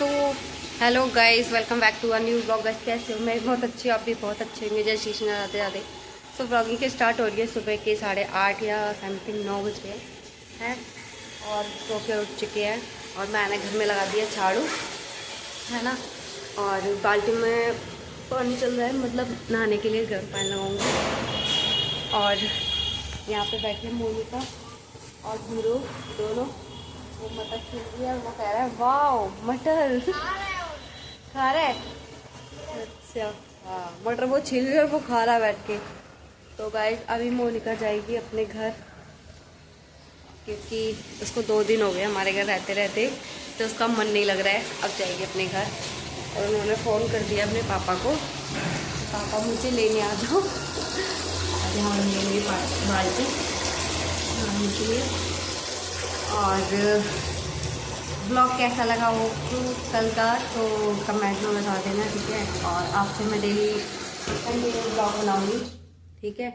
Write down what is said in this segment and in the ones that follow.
So hello guys, welcome back to a new blog. Guys कैसे हो? मैं बहुत अच्छी हूँ, आप भी बहुत अच्छे होंगे। जय श्री कृष्ण राधे राधे। सो ब्लॉगिंग के स्टार्ट हो रही है सुबह के 8:30 या समथिंग 9 बज गए हैं और सो के उठ चुके हैं। और मैंने घर में लगा दिया झाड़ू, है ना। और बाल्टी में पानी चल रहा है, मतलब नहाने के लिए गर्म पानी लगाऊंगी। और यहाँ पे बैठे मोनिका और धीरू दोनों, वो मटर छील रही है और वो कह रहा है वाह मटर खा रहा है। अच्छा हाँ, मटर वो छील रही है और वो खा रहा है बैठ के। तो गाइस अभी मोनिका जाएगी अपने घर, क्योंकि उसको 2 दिन हो गए हमारे घर रहते रहते, तो उसका मन नहीं लग रहा है। अब जाएगी अपने घर। और उन्होंने फ़ोन कर दिया अपने पापा को, पापा मुझे लेने आ जाओ। यहाँ लेंगे बाल्टी नहाने के लिए। और ब्लॉग कैसा लगा वो कल का तो कमेंट में बता देना, ठीक है। और आपसे मैं डेली ब्लॉग बनाऊंगी, ठीक है।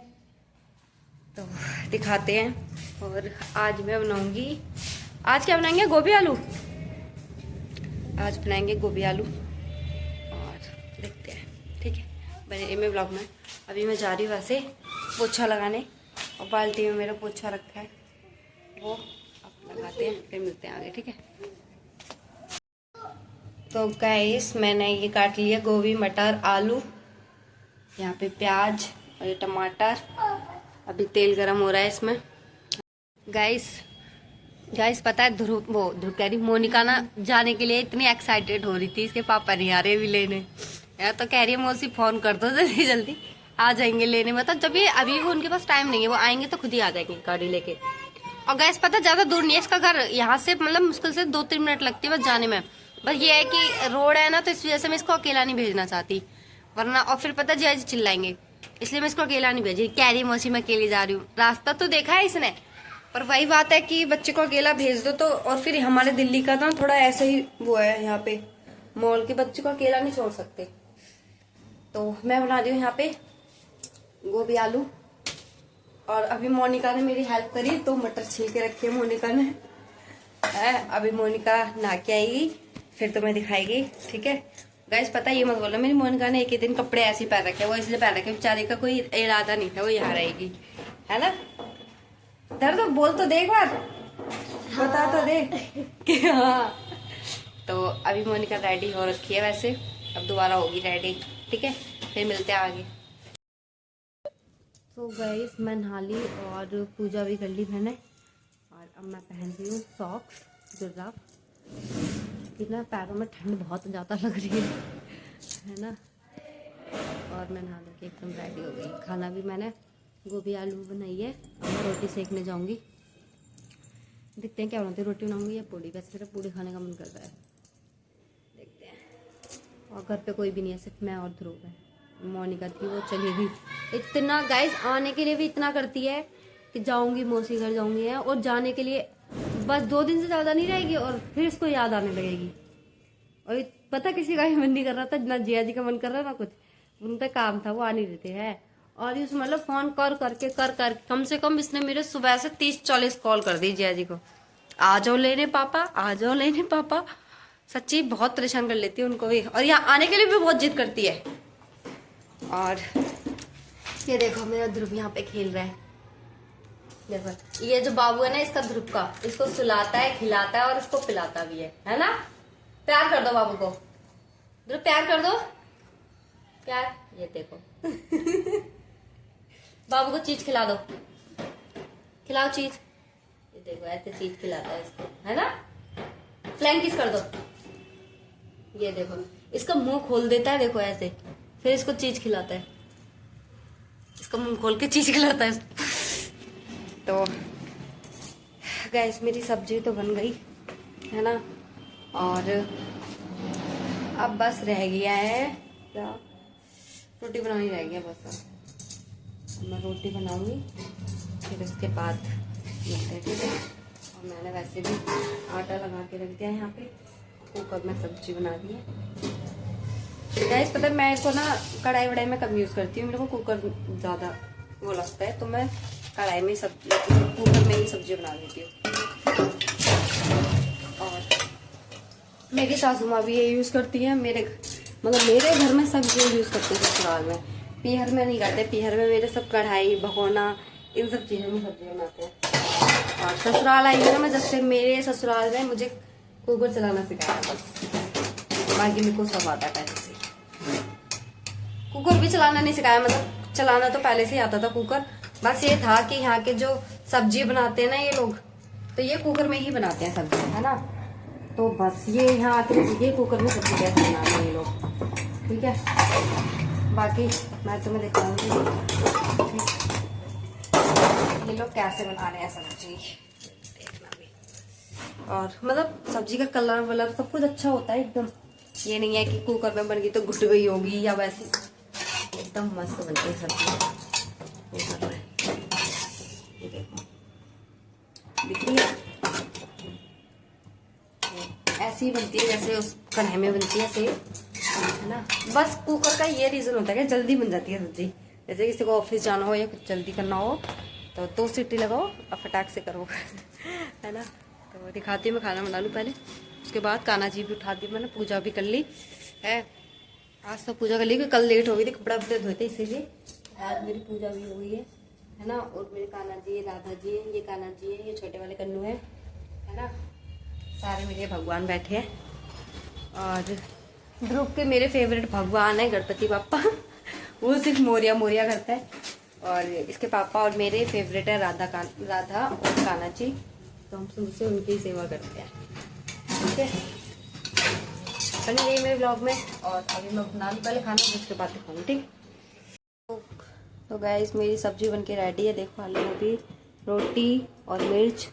तो दिखाते हैं। और आज मैं बनाऊंगी, आज क्या बनाएंगे? गोभी आलू। आज बनाएंगे गोभी आलू और देखते हैं, ठीक है। बने में ब्लॉग में। अभी मैं जा रही हूँ वैसे पोछा लगाने, और बाल्टी में मेरा पोछा रखा है, वो लगाते हैं, फिर मिलते हैं आगे, ठीक है। तो गाइस मैंने ये काट लिया गोभी, मटर, आलू, यहाँ पे प्याज और ये टमाटर। अभी तेल गरम हो रहा है इसमें। गाइस पता है ध्रुव कह रही मोनिका ना जाने के लिए इतनी एक्साइटेड हो रही थी, इसके पापा नहीं आ रहे भी लेने। यार तो कह रही है मौसी फोन कर दो जल्दी जल्दी आ जाएंगे लेने। मतलब जब ये अभी वो उनके पास टाइम नहीं है, वो आएंगे तो खुद ही आ जाएंगे गाड़ी लेके। और गैस पता ज्यादा दूर नहीं है इसका घर, यहाँ से मतलब मुश्किल से 2-3 मिनट लगती है बस जाने में। बस ये है कि रोड है ना, तो इस वजह से मैं इसको अकेला नहीं भेजना चाहती, वरना और फिर पता जी चिल्लाएंगे, इसलिए मैं इसको अकेला नहीं भेजी। कह रही मौसी मैं अकेली जा रही हूँ, रास्ता तो देखा है इसने, पर वही बात है कि बच्चे को अकेला भेज दो तो। और फिर हमारे दिल्ली का ना थोड़ा ऐसा ही वो है, यहाँ पे मॉल के बच्चे को अकेला नहीं छोड़ सकते। तो मैं बना रही हूँ यहाँ पे गोभी आलू। और अभी मोनिका ने मेरी हेल्प करी तो मटर छील के रखी है मोनिका ने, है। अभी मोनिका नहा के आएगी फिर तुम्हें दिखाएगी, ठीक है। गाइस पता है ये मत बोलो मेरी मोनिका ने एक ही दिन कपड़े ऐसे ही पहन रखे, वो इसलिए पहन रखे, बेचारे का कोई इरादा नहीं था वो यहाँ रहेगी, है ना। दर्द तो बोल तो दे एक बार, बता तो दे कि हाँ। तो अभी मोनिका रेडी हो रखी है वैसे, अब दोबारा होगी रेडी, ठीक है। फिर मिलते हैं आगे। तो गाइस मैं नहा ली और पूजा भी कर ली मैंने, और अब मैं पहन रही हूँ सॉक्स जुर्राब, कि ना पैरों में ठंड बहुत ज़्यादा लग रही है ना। और मैं नहा के एकदम रेडी हो गई। खाना भी मैंने गोभी आलू बनाई है, अब मैं रोटी सेकने जाऊँगी। देखते हैं क्या बनाती है, रोटी बनाऊँगी या पूड़ी। वैसे मेरा पूड़ी खाने का मन कर रहा है, देखते हैं। और घर पे कोई भी नहीं है, सिर्फ मैं और ध्रुव है। मोनिका थी वो चली गई। इतना गाइस आने के लिए भी इतना करती है कि जाऊंगी मौसी घर जाऊंगी है, और जाने के लिए बस 2 दिन से ज्यादा नहीं रहेगी और फिर इसको याद आने लगेगी। और पता किसी का ही मन नहीं कर रहा था, ना जिया जी का मन कर रहा था कुछ, उनका काम था वो आ नहीं देते हैं। और इस मतलब फोन कर कम से कम इसने मेरे सुबह से 30-40 कॉल कर दी जिया जी को, आ जाओ लेने पापा, आ जाओ लेने पापा। सच्ची बहुत परेशान कर लेती है उनको भी, और यहाँ आने के लिए भी बहुत जिद करती है। और ये देखो मेरा ध्रुव यहाँ पे खेल रहा है, देखो ये जो बाबू है ना इसका ध्रुव का, इसको सुलाता है, खिलाता है और इसको पिलाता भी है ना। प्यार कर दो बाबू को, ध्रुव प्यार कर दो, प्यार। ये देखो बाबू को चीज खिला दो, खिलाओ चीज। ये देखो ऐसे चीज खिलाता है इसको, है ना। फ्लैंक किस कर दो। ये देखो इसका मुंह खोल देता है, देखो ऐसे, फिर इसको चीज खिलाता है, इसका मुंह खोल के चीज खिलाता है। तो गैस मेरी सब्जी तो बन गई है ना, और अब बस रह गया है क्या, रोटी बनानी रह गया बस। अब मैं रोटी बनाऊंगी फिर उसके बाद मिलते हैं, ठीक है। और मैंने वैसे भी आटा लगा के रख दिया है यहाँ पे, कुकर में सब्जी बना दी है। गाइस पता है मैं को ना कढ़ाई वढ़ाई में कम यूज़ करती हूँ, मेरे को कुकर ज़्यादा वो लगता है, तो मैं कढ़ाई में सब्जी, कुकर में ही सब्जी बना देती हूँ। और मेरी सासू माँ भी ये यूज करती है, मतलब मेरे घर में सब ये यूज करते हैं ससुराल में। पीहर में नहीं करते, पीहर में मेरे सब कढ़ाई भगोना इन सब चीजों में सब्जी बनाते हैं। और ससुराल आई है ना, मैं जब से मेरे ससुराल में मुझे कुकर चलाना सिखाया बस, बाकी मेरे को सब आता है पहले से। कुकर भी चलाना नहीं सिखाया, मतलब चलाना तो पहले से ही आता था कुकर, बस ये था कि यहाँ के जो सब्जी बनाते हैं ना ये लोग, तो ये कुकर में ही बनाते हैं सब्जी, है ना। तो बस ये यहाँ आके ये कुकर में सब्जी कैसे बनाते हैं ये लोग, ठीक है। बाकी मैं तुम्हें दिखाऊंगी ये लोग कैसे बना रहे हैं सब्जी, देखना भी। और मतलब सब्जी का कलर वलर सब कुछ अच्छा होता है एकदम, ये नहीं है कि कुकर में बन गई तो घुट गई होगी या वैसे, एकदम मस्त बनती है सब्जी। ये देखो दिख रही है, ऐसी बनती है जैसे उस कढ़ाई में बनती है सेम, है ना। बस कुकर का ये रीजन होता है कि जल्दी बन जाती है सब्जी, जैसे किसी को ऑफिस जाना हो या कुछ जल्दी करना हो तो 2 सीटी लगाओ और फटाक से करो है ना। तो दिखाती हूँ, मैं खाना बना लूँ पहले, उसके बाद कान्हा जी भी उठा दी मैंने, पूजा भी कर ली है। आज तो पूजा कर ली क्योंकि कल लेट हो गई थी, कपड़ा वपड़े धोए थे इसीलिए। आज मेरी पूजा भी हो गई है ना। और मेरे कान्हा जी, राधा जी है, ये कान्हा जी है, ये छोटे वाले कन्नू है ना। सारे मेरे भगवान बैठे हैं। और ध्रुव के मेरे फेवरेट भगवान है गणपति बापा वो सिर्फ मोरिया मोरिया करता है। और इसके पापा और मेरे फेवरेट है राधा और कान्हा जी, तो हम शुरू से उनकी सेवा करते हैं, ठीक है। बने रही मेरे ब्लॉग में। और अभी मैं बना लूँ पहले खाना, उसके बाद दिखाऊँ, ठीक। तो गाइस मेरी सब्जी बनके रेडी है, देखो आलू गोभी, रोटी और मिर्च।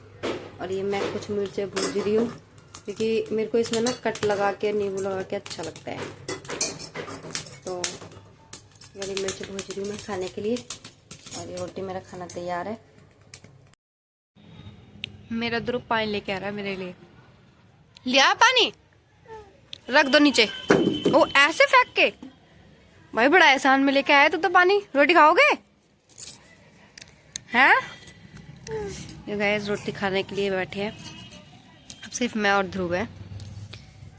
और ये मैं कुछ मिर्चें भूज रही हूँ क्योंकि मेरे को इसमें ना कट लगा के नींबू लगा के अच्छा लगता है। तो मेरी मिर्च भूज रही हूँ मैं खाने के लिए। और ये रोटी मेरा खाना तैयार है। मेरा ध्रुव पानी लेके आ रहा है मेरे लिए। लिया पानी, रख दो नीचे। ओ ऐसे फेंक के, भाई बड़ा एहसान में लेके आया तो पानी। रोटी खाओगे हैं? ये गाइस रोटी खाने के लिए बैठे हैं, अब सिर्फ मैं और ध्रुव है।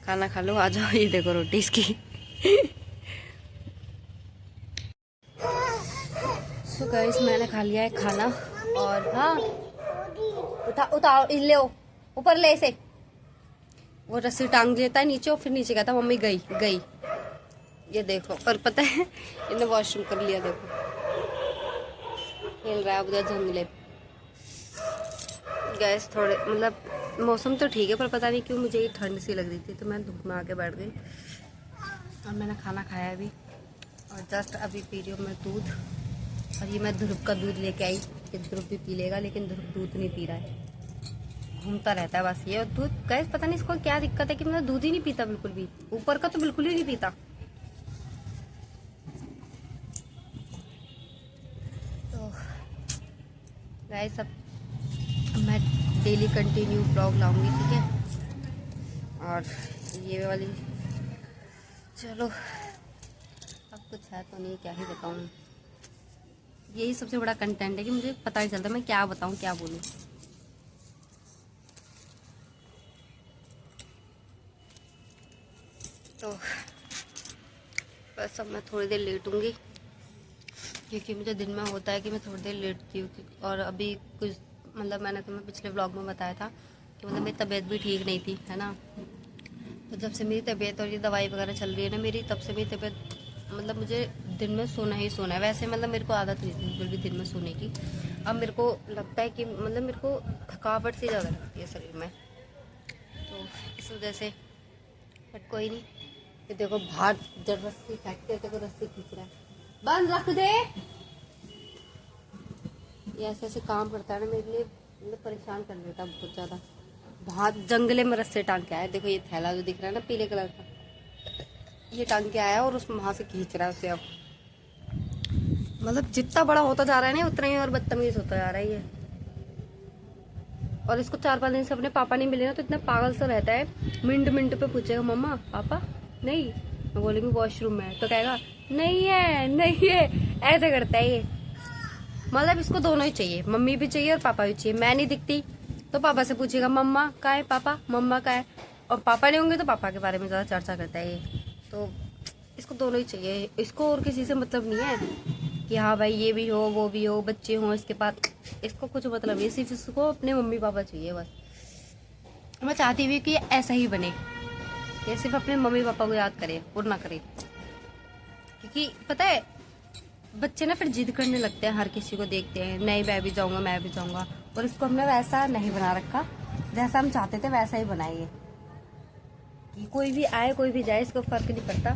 खाना खा लो, आ जाओ। ये देखो रोटी इसकी सो गाइस मैंने खा लिया है खाना। और हाँ उताओ ले ऊपर ले इसे। वो रस्सी टांग लेता है नीचे और फिर नीचे कहता मम्मी गई गई। ये देखो, और पता है इन्हें वॉशरूम कर लिया, देखो खेल रहा है उधर जंगले। गैस थोड़े मतलब मौसम तो ठीक है पर पता नहीं क्यों मुझे ये ठंड सी लग रही थी, तो मैं धूप में आके बैठ गई। और मैंने खाना खाया अभी, और जस्ट अभी पी रही हूँ मैं दूध। और ये मैं ध्रुव का दूध लेके आई कि ध्रुव भी पी लेगा, लेकिन ध्रुव दूध नहीं पी रहा है, घूमता रहता है बस ये। और दूध गैस पता नहीं इसको क्या दिक्कत है कि मतलब दूध ही नहीं पीता बिल्कुल भी, ऊपर का तो बिल्कुल ही नहीं पीता। तो गैस अब मैं डेली कंटिन्यू ब्लॉग लाऊंगी, ठीक है। और ये वाली चलो अब कुछ है तो नहीं, क्या ही बताऊँ। यही सबसे बड़ा कंटेंट है कि मुझे पता नहीं चलता मैं क्या बताऊँ क्या बोलूँ। तो बस अब मैं थोड़ी देर लेटूंगी क्योंकि मुझे दिन में होता है कि मैं थोड़ी देर लेटती हूँ। और अभी कुछ मतलब मैंने तुम्हें पिछले व्लॉग में बताया था कि मतलब मेरी तबीयत भी ठीक नहीं थी, है ना। तो जब से मेरी तबीयत और ये दवाई वगैरह चल रही है ना मेरी, तब से मेरी तबीयत मतलब मुझे दिन में सोना ही सोना है। वैसे मतलब मेरे को आदत नहीं थी बिल्कुल भी दिन में सोने की। अब मेरे को लगता है कि मतलब मेरे को थकावट सी ज़्यादा लगती है शरीर में, तो इस वजह से। बट कोई नहीं, ये देखो बाहर जब रस्सी फेंकते थे तो रस्सी खींच रहा है, बंद रख दे। ये ऐसे ऐसे काम करता है ना मेरे लिए, मतलब परेशान कर देता है बहुत ज़्यादा। बाहर जंगले में रस्से टांग के आया, देखो ये थैला जो दिख रहा है ना पीले कलर का, ये टांग के आया और उसमें वहाँ से खींच रहा है उसे। अब मतलब जितना बड़ा होता जा रहा है ना उतना ही और बदतमीज होता जा रहा है ये। और इसको 4-5 दिन से अपने पापा नहीं मिले ना तो इतना पागल सा रहता है, मिनट मिनट पे पूछेगा मम्मा पापा नहीं, मैं बोलेंगी वॉशरूम में तो कहेगा नहीं है नहीं है, ऐसे करता है ये। मतलब इसको दोनों ही चाहिए, मम्मी भी चाहिए और पापा भी चाहिए। मैं नहीं दिखती तो पापा से पूछेगा मम्मा कहाँ है, पापा मम्मा कहाँ है। और पापा नहीं होंगे तो पापा के बारे में ज़्यादा चर्चा करता है ये। तो इसको दोनों ही चाहिए, इसको और किसी से मतलब नहीं है कि हाँ भाई ये भी हो वो भी हो, बच्चे हों इसके पास, इसको कुछ मतलब नहीं, सिर्फ इसको अपने मम्मी पापा चाहिए बस। मैं चाहती हुई कि ऐसा ही बने, ये सिर्फ अपने मम्मी पापा को याद करे और ना करे। क्योंकि पता है बच्चे ना फिर जिद करने लगते हैं, हर किसी को देखते हैं, नहीं मैं भी जाऊंगा मैं भी जाऊंगा, और इसको हमने वैसा नहीं बना रखा, जैसा हम चाहते थे वैसा ही बनाइए कि कोई भी आए कोई भी जाए इसको फर्क नहीं पड़ता,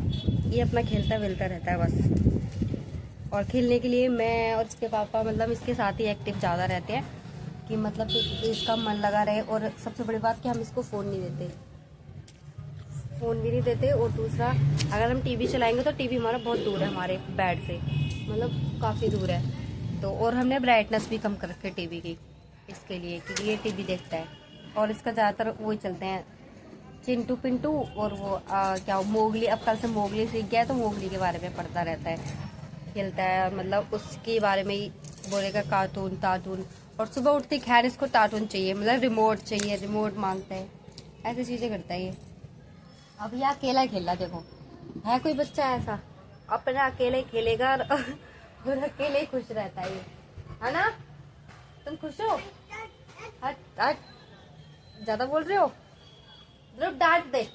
ये अपना खेलता वेलता रहता है बस। और खेलने के लिए मैं और इसके पापा मतलब इसके साथ ही एक्टिव ज़्यादा रहते हैं कि मतलब इसका मन लगा रहे। और सबसे बड़ी बात कि हम इसको फ़ोन नहीं देते, फ़ोन भी नहीं देते। और दूसरा अगर हम टीवी चलाएंगे तो टीवी हमारा बहुत दूर है हमारे बेड से, मतलब काफ़ी दूर है। तो और हमने ब्राइटनेस भी कम कर रखी है टीवी की इसके लिए, क्योंकि ये टीवी देखता है। और इसका ज़्यादातर वही चलते हैं चिंटू पिंटू और वो क्या मोगली, अब कल से मोगली सीख गया है तो मोगली के बारे में पढ़ता रहता है, खेलता है, मतलब उसके बारे में ही बोलेगा कार्टून टाटून। और सुबह उठते खैर इसको कार्टून चाहिए, मतलब रिमोट चाहिए, रिमोट मांगता है, ऐसी चीज़ें करता है ये। अब ये अकेला ही खेला, देखो है कोई बच्चा ऐसा अपना अकेले खेलेगा और अकेले ही खुश रहता है ये, है ना? तुम खुश हो? हट हट, ज्यादा बोल रहे हो, डांट दे,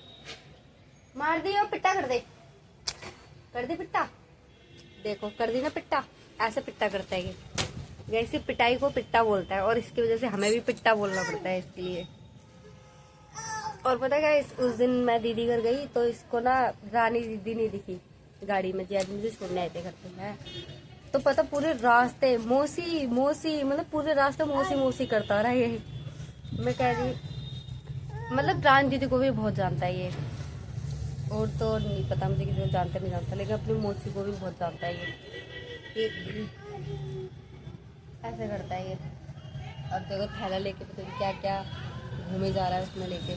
मार दी और पिट्टा कर दे, कर दी पिट्टा, देखो कर दी ना पिट्टा, ऐसे पिट्टा करता है ये, जैसे पिटाई को पिट्टा बोलता है। और इसकी वजह से हमें भी पिट्टा बोलना पड़ता है इसके लिए। और पता है उस दिन मैं दीदी घर गई तो इसको ना रानी दीदी नहीं दिखी गाड़ी में, जैद मुझे छोड़ने आए थे घर पे है, तो पता पूरे रास्ते मौसी मौसी, मतलब पूरे रास्ते मौसी मौसी करता रहा ये। मैं कह रही मतलब रानी दीदी को भी बहुत जानता है ये, और तो नहीं पता मुझे किसी को जानता नहीं जानता, लेकिन अपनी मौसी को भी बहुत जानता है ये ऐसे करता है ये। और देखो थैला लेके पता नहीं क्या क्या घूमे जा रहा है उसमें लेके।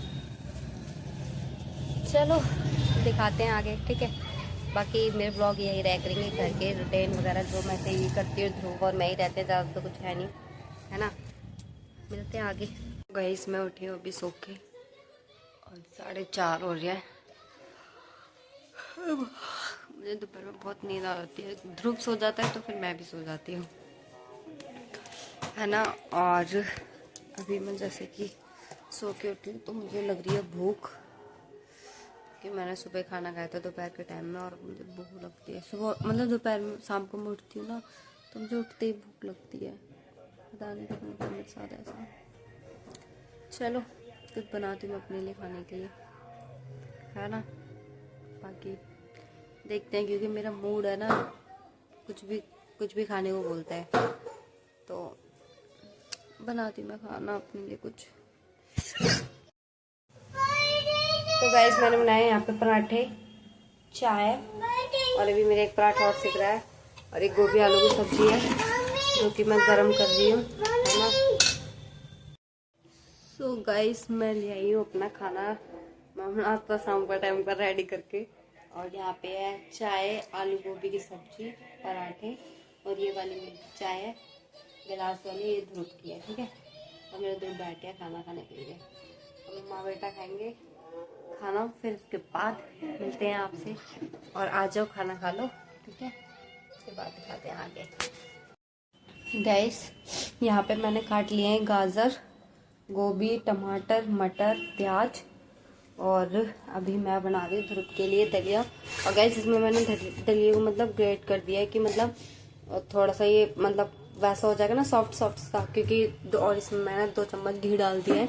चलो दिखाते हैं आगे, ठीक है। बाकी मेरे ब्लॉग यही रह करेंगे, घर के रूटीन वगैरह जो मैं से ये करती हूँ, ध्रुव और मैं ही रहते हैं, ज़्यादा तो कुछ है नहीं, है ना। मिलते हैं आगे। गाइस मैं उठी हूँ अभी सो के और 4:30 हो रहा है। मुझे दोपहर में बहुत नींद आ जाती है, ध्रुव सो जाता है तो फिर मैं भी सो जाती हूँ, है ना। और अभी मैं जैसे कि सो के उठी हूँ तो मुझे लग रही है भूख, कि मैंने सुबह खाना खाया था दोपहर के टाइम में, और मुझे भूख लगती है सुबह, मतलब दोपहर में शाम को मैं उठती हूँ ना तो मुझे उठते ही भूख लगती है, पता नहीं क्यों मेरे साथ ऐसा। चलो कुछ बनाती हूँ अपने लिए खाने के लिए, है ना। बाकी देखते हैं, क्योंकि मेरा मूड है ना कुछ भी खाने को बोलता है, तो बनाती हूँ मैं खाना अपने लिए कुछ। तो गाइस मैंने बनाए यहाँ पे पराठे, चाय, और अभी मेरे एक पराठा और सिक रहा है, और एक गोभी आलू की सब्जी है जो कि मैं गरम कर रही हूँ, है ना। सो गाइस मैं ले आई हूँ अपना खाना, मैं बनाता शाम का टाइम पर रेडी करके। और यहाँ पे है चाय, आलू गोभी की सब्जी, पराठे, और ये वाली मेरी चाय है गिलास वाली, ये ध्रुव की है, ठीक है। और मेरे ध्रुव बैठे हैं खाना खाने के लिए, और माँ बेटा खाएंगे खाना, फिर उसके बाद मिलते हैं आपसे। और आ जाओ खाना खा लो, ठीक है, उसके बाद दिखाते हैं आगे। गैस यहाँ पे मैंने काट लिए हैं गाजर, गोभी, टमाटर, मटर, प्याज, और अभी मैं बना रही हूँ ध्रुव के लिए दलिया। और गैस इसमें मैंने दलिया को मतलब ग्रेट कर दिया है कि मतलब थोड़ा सा ये मतलब वैसा हो जाएगा ना सॉफ्ट सॉफ्ट सा, क्योंकि और इसमें मैंने 2 चम्मच घी डाल दिया है।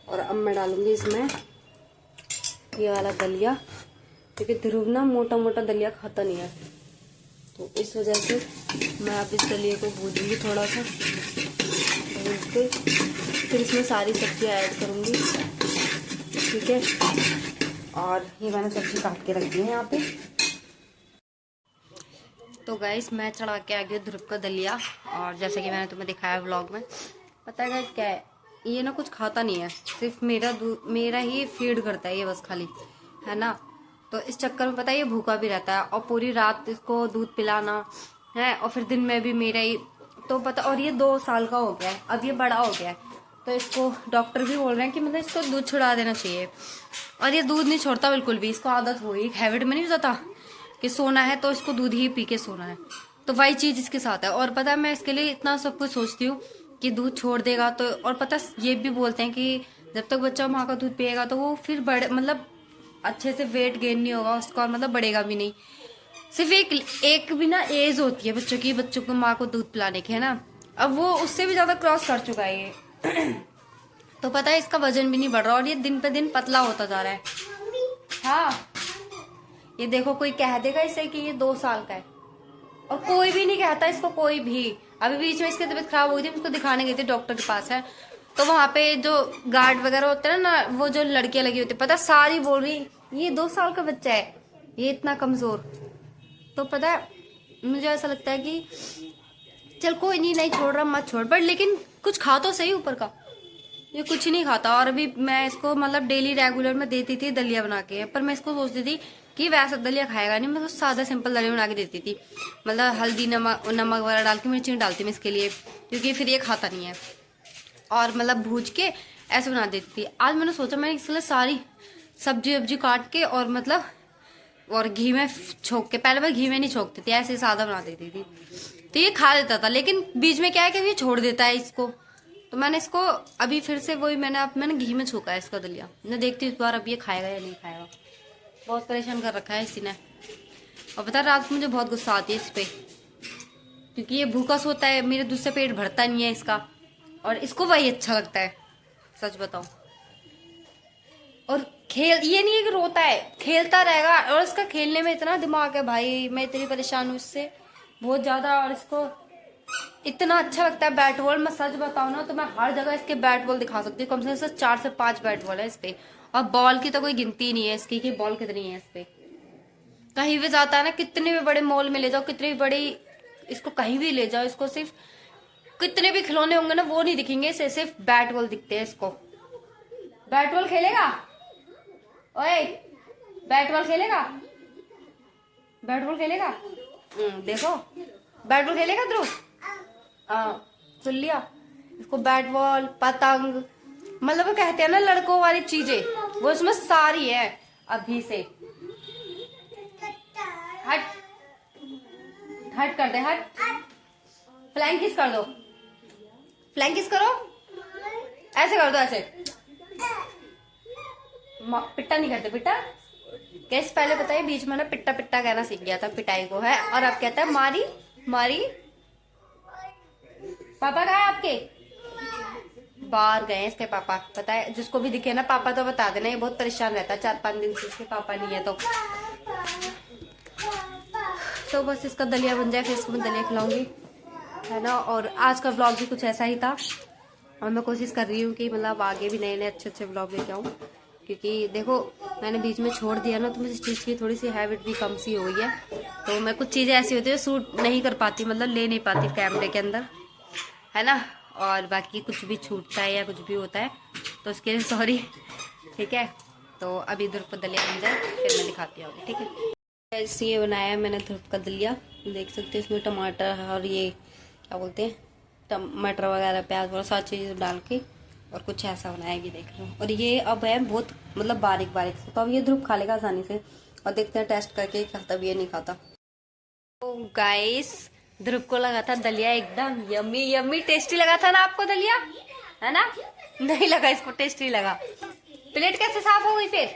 और अब मैं डालूंगी इसमें ये वाला दलिया, क्योंकि ध्रुव ना मोटा मोटा दलिया खाता नहीं है, तो इस वजह से मैं अब इस दलिया को भूनूंगी थोड़ा सा, भून के फिर इसमें सारी सब्जियां ऐड करूंगी, ठीक है। और ये मैंने सब्जी काट के रख दी है यहाँ पे। तो गाइस मैं चढ़ा के आ गई ध्रुव का दलिया, और जैसे कि मैंने तुम्हें दिखाया व्लॉग में, पता है गाइस क्या है, ये ना कुछ खाता नहीं है, सिर्फ मेरा ही फीड करता है ये बस खाली, है ना। तो इस चक्कर में पता है ये भूखा भी रहता है, और पूरी रात इसको दूध पिलाना है, और फिर दिन में भी मेरा ही तो पता। और ये 2 साल का हो गया है, अब ये बड़ा हो गया है, तो इसको डॉक्टर भी बोल रहे हैं कि मतलब इसको दूध छुड़ा देना चाहिए। और ये दूध नहीं छोड़ता बिल्कुल भी, इसको आदत हो गई, हैबिट में नहीं होता कि सोना है तो इसको दूध ही पी के सोना है, तो वही चीज इसके साथ है। और पता है मैं इसके लिए इतना सब कुछ सोचती हूँ कि दूध छोड़ देगा तो, और पता ये भी बोलते हैं कि जब तक बच्चा माँ का दूध पिएगा तो वो फिर बड़े मतलब अच्छे से वेट गेन नहीं होगा उसका, और मतलब बढ़ेगा भी नहीं। सिर्फ एक भी ना एज होती है बच्चों की, बच्चों को माँ को दूध पिलाने की, है ना। अब वो उससे भी ज्यादा क्रॉस कर चुका है ये तो पता है इसका वजन भी नहीं बढ़ रहा और ये दिन पे दिन पतला होता जा रहा है। हाँ ये देखो, कोई कह देगा इसे कि ये 2 साल का है, और कोई भी नहीं कहता इसको, कोई भी। अभी बीच में इसकी तबीयत खराब हो गई थी, उसको दिखाने गई थी डॉक्टर के पास है, तो वहां पे जो गार्ड वगैरह होते हैं ना, वो जो लड़कियां लगी होती, पता सारी बोल रही ये 2 साल का बच्चा है, ये इतना कमजोर। तो पता है मुझे ऐसा लगता है कि चल कोई नहीं छोड़ रहा मत छोड़, बट लेकिन कुछ खा तो सही ऊपर का। ये कुछ नहीं खाता। और अभी मैं इसको मतलब डेली रेगुलर में देती थी दलिया बना के, पर मैं इसको सोचती थी कि वैसा दलिया खाएगा नहीं, मैं तो सादा सिंपल दलिया बना के देती थी, मतलब हल्दी नमक वगैरह डाल के, मिर्ची डालती मैं इसके लिए, क्योंकि फिर ये खाता नहीं है, और मतलब भूज के ऐसे बना देती थी। आज मैंने सोचा मैं इसके लिए सारी सब्जी वब्जी काट के और मतलब और घी में छोंक के, पहले मैं घी में नहीं छोंकती थी, ऐसे सादा बना देती थी, तो ये खा लेता था। लेकिन बीच में क्या है कि ये छोड़ देता है इसको, तो मैंने इसको अभी फिर से वही मैंने घी में छोका है इसका दलिया। मैं देखती हूँ इस बार अब ये खाएगा या नहीं खाएगा। बहुत परेशान कर रखा है इसी ने। और पता रात को मुझे बहुत गुस्सा आती है इस पे, क्योंकि ये भूखा सोता है, मेरे दूध से पेट भरता नहीं है इसका, और इसको वही अच्छा लगता है, सच बताओ। और खेल, ये नहीं है कि रोता है, खेलता रहेगा, और इसका खेलने में इतना दिमाग है भाई, मैं इतनी परेशान हूँ इससे बहुत ज्यादा। और इसको इतना अच्छा लगता है बैट बॉल, मैं सच बताऊं ना तो मैं हर जगह इसके बैट बॉल दिखा सकती हूँ, कम से कम 4 से 5 बैट बॉल है इस पे, और बॉल की तो कोई गिनती नहीं है इसकी कि बॉल कितनी है इस पे। कहीं भी जाता है ना, कितने भी बड़े मॉल में ले जाओ, कितनी भी बड़ी, इसको कहीं भी ले जाओ, इसको सिर्फ कितने भी खिलौने होंगे ना वो नहीं दिखेंगे इसे, सिर्फ बैट बॉल दिखते हैं इसको। बैट बॉल खेलेगा, ओए बैट बॉल खेलेगा, बैट बॉल खेलेगा, देखो बैट बॉल खेलेगा ध्रुव, सुन लिया इसको, बैट बॉल पतंग, मतलब वो कहते हैं ना लड़कों वाली चीजें, वो इसमें सारी है। अभी से हट हट कर दे, हट, फ्लैंक किस कर दो, फ्लैंक किस करो, ऐसे कर दो, ऐसे पिट्टा नहीं करते पिट्टा। कैसे पहले बताइए, बीच में ना पिट्टा पिट्टा कहना सीख गया था, पिटाई को है, और अब कहता है मारी मारी। पापा कहाँ है आपके? बाहर गए इसके पापा, पता है जिसको भी दिखे ना पापा तो बता देना, ये बहुत परेशान रहता है 4-5 दिन से इसके पापा नहीं है तो बस इसका दलिया बन जाए फिर इसको मैं दलिया खिलाऊंगी, है ना। और आज का व्लॉग भी कुछ ऐसा ही था, और मैं कोशिश कर रही हूँ कि मतलब आगे भी नए नए अच्छे व्लॉग लेके आऊँ, क्योंकि देखो मैंने बीच में छोड़ दिया ना तो मुझे इस चीज़ की थोड़ी सी हैबिट भी कम सी हो गई है, तो मैं कुछ चीज़ें ऐसी होती है शूट नहीं कर पाती, मतलब ले नहीं पाती कैमरे के अंदर, है ना। और बाकी कुछ भी छूटता है या कुछ भी होता है तो उसके लिए सॉरी, ठीक है। तो अभी ध्रुव को दलिया बन जाए फिर मैं दिखाती हूँ, ठीक है। ऐसे ये बनाया मैंने ध्रुव का दलिया, देख सकते हैं इसमें टमाटर और ये क्या बोलते हैं टमाटर वगैरह प्याज वगैरह सारी चीज़ डाल के, और कुछ ऐसा बनाया कि देख लो। और ये अब है बहुत मतलब बारीक बारीक से, तो अब ये ध्रुव खा लेगा आसानी से, और देखते हैं टेस्ट करके खाता भी है नहीं खाता। तो गाइस ध्रुव को लगा था दलिया एकदम यम्मी यम्मी टेस्टी लगा था ना आपको दलिया, है ना? नहीं लगा इसको टेस्टी लगा। प्लेट कैसे साफ हो गई फिर?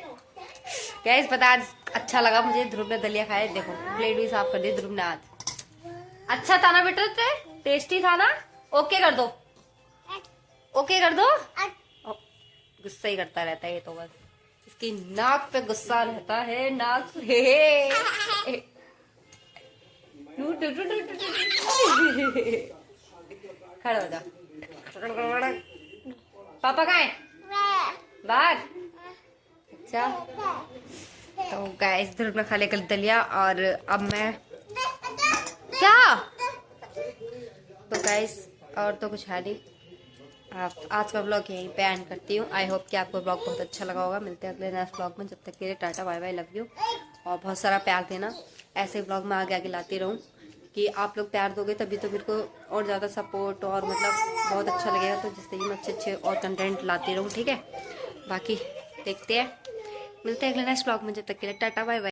गाइस पता आज अच्छा लगा मुझे, ध्रुव ने दलिया खाया, देखो प्लेट भी साफ कर दी ध्रुव ने आज। अच्छा था ना बेटा, टेस्टी था ना? ओके कर दो, ओके कर दो। गुस्सा ही करता रहता है ये तो, बस इसकी नाक पे गुस्सा रहता है, नाक हे खड़ा हो जा। पापा कहाँ है? बाहर। अच्छा तो गाइस ध्रुव ने खा लिया कल दलिया, और अब मैं क्या तो गाइस और तो कुछ है नहीं, आज का ब्लॉग यहीं पे एंड करती हूँ। आई होप कि आपको ब्लॉग बहुत अच्छा लगा होगा। मिलते हैं अगले नेक्स्ट ब्लॉग में, जब तक के लिए tata bye bye, love you, और बहुत सारा प्यार देना, ऐसे ब्लॉग में आगे आगे लाती रहूँ। कि आप लोग प्यार दोगे तभी तो मेरे को और ज़्यादा सपोर्ट और मतलब बहुत अच्छा लगेगा, तो जिससे कि मैं अच्छे अच्छे और कंटेंट लाती रहूँ, ठीक है। बाकी देखते हैं, मिलते हैं अगले नेक्स्ट ब्लॉग में, जब तक के लिए टाटा बाय बाय।